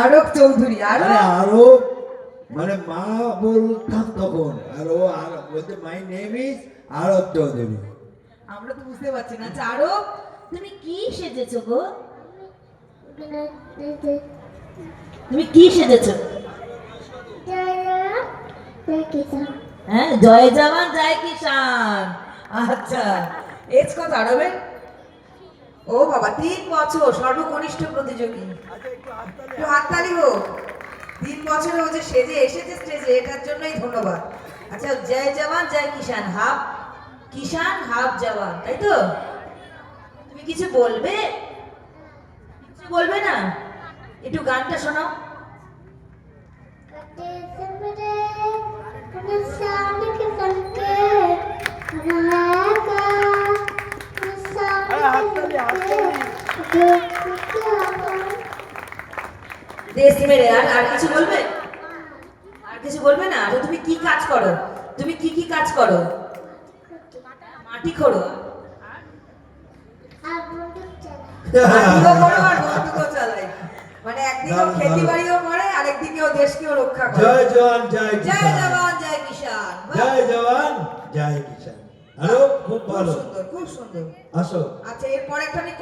আরব চৌধুরী। আরব আরব মানে মা বলতাম তখন, আর ও আর বলতে মাই নেম ইজ আরব চৌধুরী। আমরা তো বুঝতে পারছি না। আচ্ছা আরব, তুমি কি সেজেছো গো? তুমি কি সেজেছো? হ্যাঁ, জয় জওয়ান জয় কিষান। আচ্ছা, এজ কত আরবের? ও বাবা, 3 বছর, সর্বকনিষ্ঠ প্রতিযোগী। একটু হাততালি হোক। 3 বছরে ও যে সেজে এসেছে স্টেজে, এটার জন্যই ধন্যবাদ। আচ্ছা, জয় জওয়ান জয় কিষান, হাফ কিষান হাফ জওয়ান, তাই তো? তুমি কিছু বলবে? কিছু বলবে না? একটু গানটা শোনাও। দেশ মেরে আর কিছু বলবে? আর কিছু বলবে না? তো তুমি কি কাজ করো? তুমি কি কাজ করো? মাটি খোঁড়ো মাটিও করো আর বন্দুকও চালাই। মানে একদিকেও খেতি বাড়িও করে, আরেকদিকেও দেশকেও রক্ষা করে। জয় জওয়ান জয় জয় কিষান, জওয়ান জয় কিষান। জয় জওয়ান জয় কিষান। আরো খুব ভালো, সুন্দর, খুব সুন্দর। আসো। আচ্ছা, এরপর একটা আমি